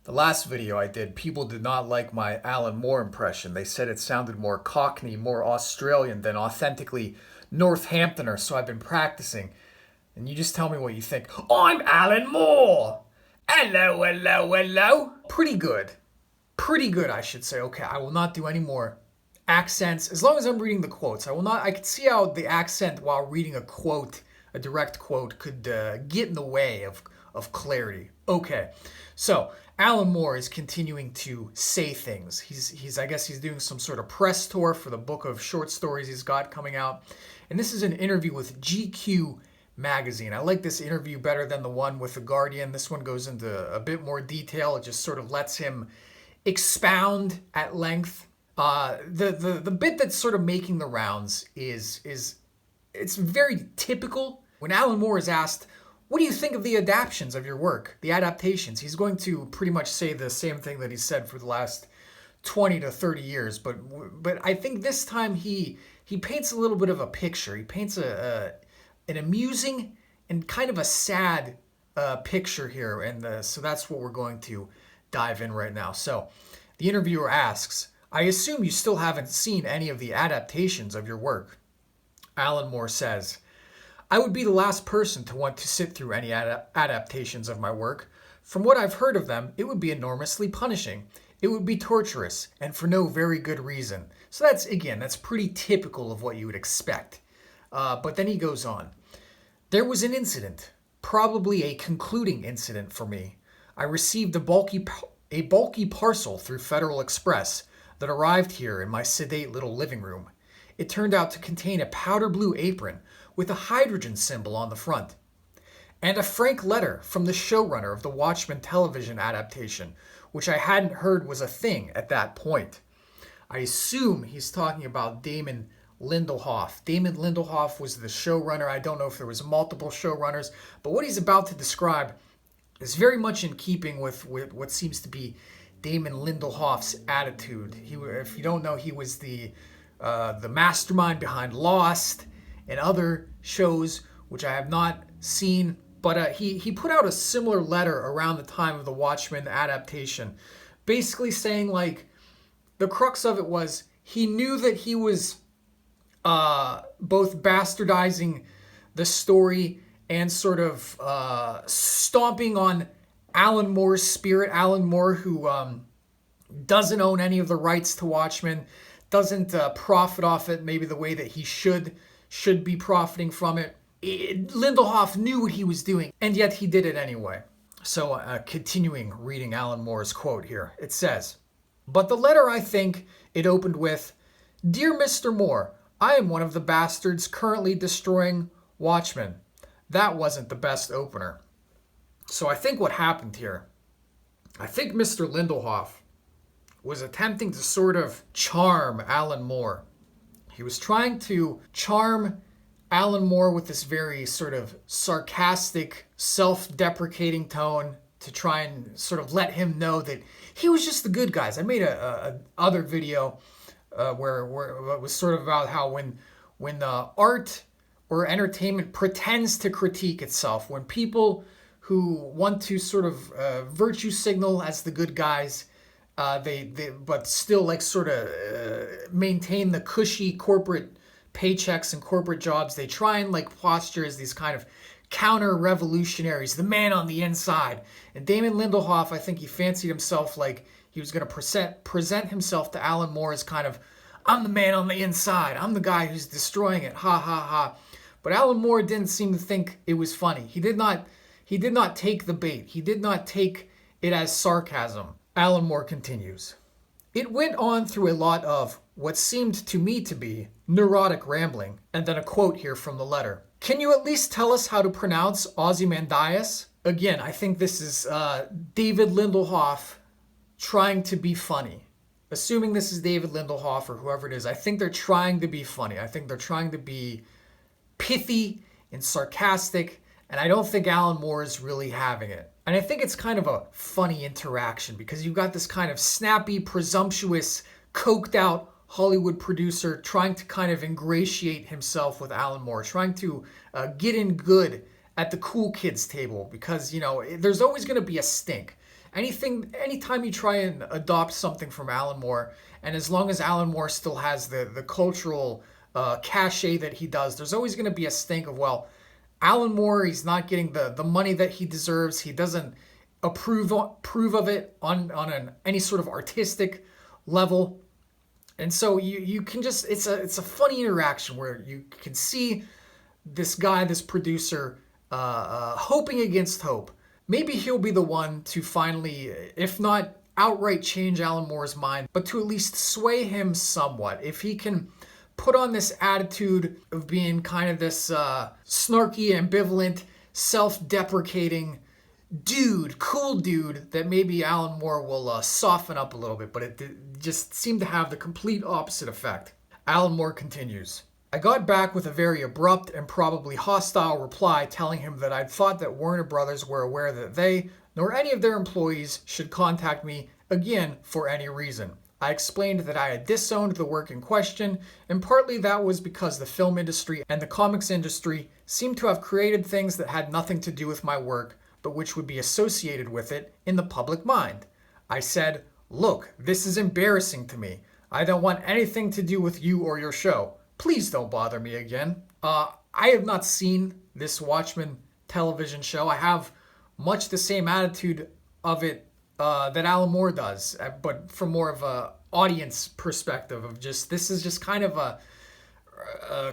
The last video I did, people did not like my Alan Moore impression. They said it sounded more Cockney, more Australian than authentically Northamptoner, so I've been practicing. And you just tell me what you think. I'm Alan Moore! Hello, hello, hello! Pretty good. Pretty good, I should say. Okay, I will not do any more accents. As long as I'm reading the quotes, I can see how the accent while reading a quote, a direct quote, could get in the way of clarity. Okay, so Alan Moore is continuing to say things. I guess he's doing some sort of press tour for the book of short stories he's got coming out. And this is an interview with GQ magazine. I like this interview better than the one with The Guardian. This one goes into a bit more detail. It just sort of lets him expound at length. The bit that's sort of making the rounds is it's very typical. When Alan Moore is asked, what do you think of the adaptations of your work, the adaptations? He's going to pretty much say the same thing that he's said for the last 20 to 30 years. But I think this time he paints a little bit of a picture. He paints an amusing and kind of a sad picture here. And so that's what we're going to dive in right now. So the interviewer asks, I assume you still haven't seen any of the adaptations of your work. Alan Moore says, I would be the last person to want to sit through any adaptations of my work. From what I've heard of them, it would be enormously punishing. It would be torturous, and for no very good reason. So that's pretty typical of what you would expect. But then he goes on. There was an incident, probably a concluding incident for me. I received a bulky parcel through Federal Express that arrived here in my sedate little living room. It turned out to contain a powder blue apron with a hydrogen symbol on the front, and a frank letter from the showrunner of the Watchmen television adaptation, which I hadn't heard was a thing at that point. I assume he's talking about Damon Lindelof. Damon Lindelof was the showrunner. I don't know if there was multiple showrunners, but what he's about to describe is very much in keeping with what seems to be Damon Lindelof's attitude. If you don't know, he was the mastermind behind Lost and other shows, which I have not seen. But he put out a similar letter around the time of the Watchmen adaptation, basically saying, like, the crux of it was he knew that he was both bastardizing the story and sort of stomping on Alan Moore's spirit. Alan Moore, who doesn't own any of the rights to Watchmen, doesn't profit off it maybe the way that he should be profiting from it. Lindelof knew what he was doing, and yet he did it anyway. So continuing reading Alan Moore's quote here, it says, but the letter, I think, it opened with, Dear Mr. Moore, I am one of the bastards currently destroying Watchmen. That wasn't the best opener. So I think what happened here, I think Mr. Lindelof was attempting to sort of charm Alan Moore. He was trying to charm Alan Moore with this very sort of sarcastic, self-deprecating tone to try and sort of let him know that he was just the good guys. I made a other video where it was sort of about how when art or entertainment pretends to critique itself, when people who want to sort of virtue signal as the good guys, they but still like sort of maintain the cushy corporate paychecks and corporate jobs. They try and like posture as these kind of counter revolutionaries, the man on the inside. And Damon Lindelof, I think he fancied himself like he was going to present himself to Alan Moore as kind of, I'm the man on the inside. I'm the guy who's destroying it. Ha ha ha. But Alan Moore didn't seem to think it was funny. He did not take the bait. He did not take it as sarcasm. Alan Moore continues. It went on through a lot of what seemed to me to be neurotic rambling, and then a quote here from the letter. Can you at least tell us how to pronounce Ozymandias? Again, I think this is David Lindelof trying to be funny. Assuming this is David Lindelof or whoever it is, I think they're trying to be funny. I think they're trying to be pithy and sarcastic, and I don't think Alan Moore is really having it. And I think it's kind of a funny interaction because you've got this kind of snappy, presumptuous, coked out Hollywood producer trying to kind of ingratiate himself with Alan Moore, trying to get in good at the cool kids table because, you know, there's always going to be a stink. Anytime you try and adopt something from Alan Moore, and as long as Alan Moore still has the cultural cachet that he does, there's always going to be a stink of, well, Alan Moore, he's not getting the money that he deserves. He doesn't approve of it on any sort of artistic level. And so you can just, it's a funny interaction where you can see this guy, this producer, hoping against hope. Maybe he'll be the one to finally, if not outright change Alan Moore's mind, but to at least sway him somewhat. If he can put on this attitude of being kind of this snarky, ambivalent, self-deprecating dude, cool dude, that maybe Alan Moore will soften up a little bit, but it just seemed to have the complete opposite effect. Alan Moore continues. I got back with a very abrupt and probably hostile reply telling him that I'd thought that Warner Brothers were aware that they, nor any of their employees, should contact me again for any reason. I explained that I had disowned the work in question, and partly that was because the film industry and the comics industry seemed to have created things that had nothing to do with my work, but which would be associated with it in the public mind. I said, look, this is embarrassing to me. I don't want anything to do with you or your show. Please don't bother me again. I have not seen this Watchmen television show. I have much the same attitude of it that Alan Moore does, but from more of a audience perspective of just, this is just kind of a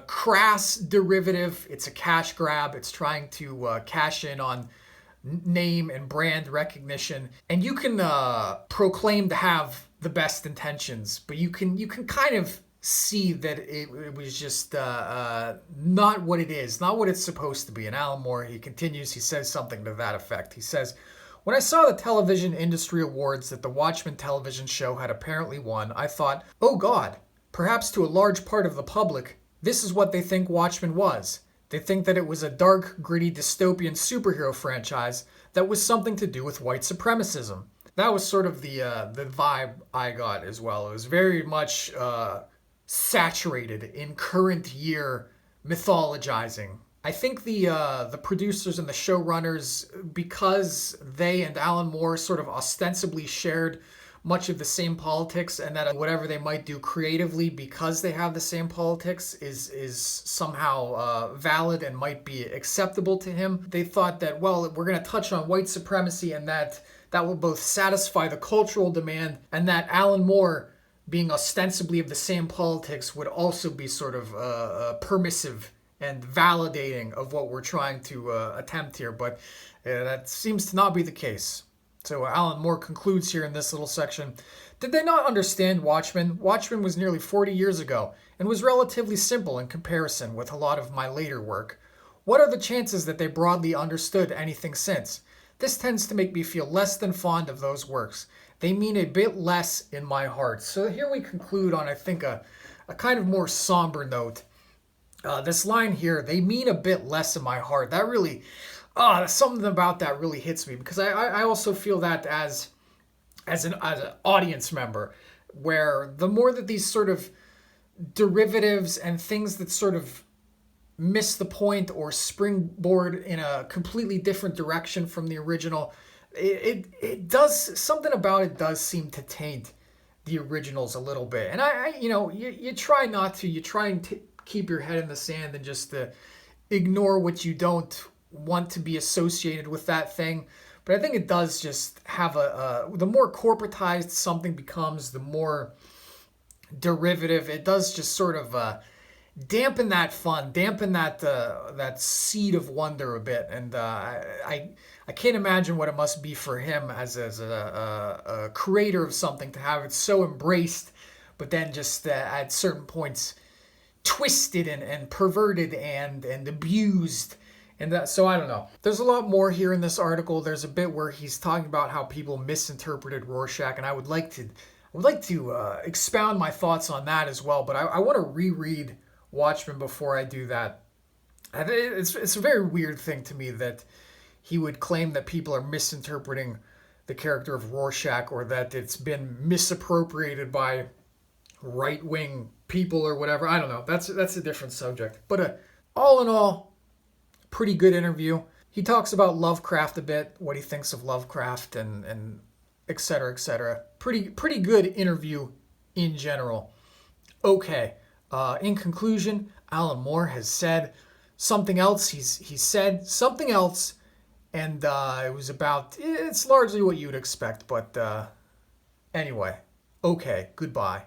crass derivative. It's a cash grab. It's trying to cash in on name and brand recognition, and you can proclaim to have the best intentions, but you can kind of see that it was just not what it is, not what it's supposed to be. And Alan Moore, he continues, he says something to that effect. He says, when I saw the television industry awards that the Watchmen television show had apparently won, I thought, oh God, perhaps to a large part of the public, this is what they think Watchmen was. They think that it was a dark, gritty, dystopian superhero franchise that was something to do with white supremacism. That was sort of the vibe I got as well. It was very much saturated in current year mythologizing. I think the producers and the showrunners, because they and Alan Moore sort of ostensibly shared much of the same politics, and that whatever they might do creatively because they have the same politics is somehow valid and might be acceptable to him. They thought that, well, we're going to touch on white supremacy, and that will both satisfy the cultural demand, and that Alan Moore, being ostensibly of the same politics, would also be sort of permissive and validating of what we're trying to attempt here. But that seems to not be the case. So Alan Moore concludes here in this little section. Did they not understand Watchmen? Watchmen was nearly 40 years ago and was relatively simple in comparison with a lot of my later work. What are the chances that they broadly understood anything since? This tends to make me feel less than fond of those works. They mean a bit less in my heart. So here we conclude on, I think, a kind of more somber note. This line here, they mean a bit less in my heart. That really... something about that really hits me, because I also feel that as an audience member, where the more that these sort of derivatives and things that sort of miss the point or springboard in a completely different direction from the original, it does, something about it does seem to taint the originals a little bit. And you try not to, you try and keep your head in the sand and just ignore what you don't want to be associated with that thing. But I think it does just have the more corporatized something becomes, the more derivative it does, just sort of dampen that fun, dampen that seed of wonder a bit. And I can't imagine what it must be for him as a creator of something, to have it so embraced, but then just at certain points twisted and perverted and abused. And so I don't know. There's a lot more here in this article. There's a bit where he's talking about how people misinterpreted Rorschach, and I would like to expound my thoughts on that as well. But I want to reread Watchmen before I do that. It's a very weird thing to me that he would claim that people are misinterpreting the character of Rorschach, or that it's been misappropriated by right-wing people or whatever. I don't know. That's a different subject. But all in all, pretty good interview. He talks about Lovecraft a bit, what he thinks of Lovecraft, and etc., etc. Pretty good interview in general. Okay. In conclusion, Alan Moore has said something else. He said something else, and it was about. It's largely what you would expect, but anyway. Okay. Goodbye.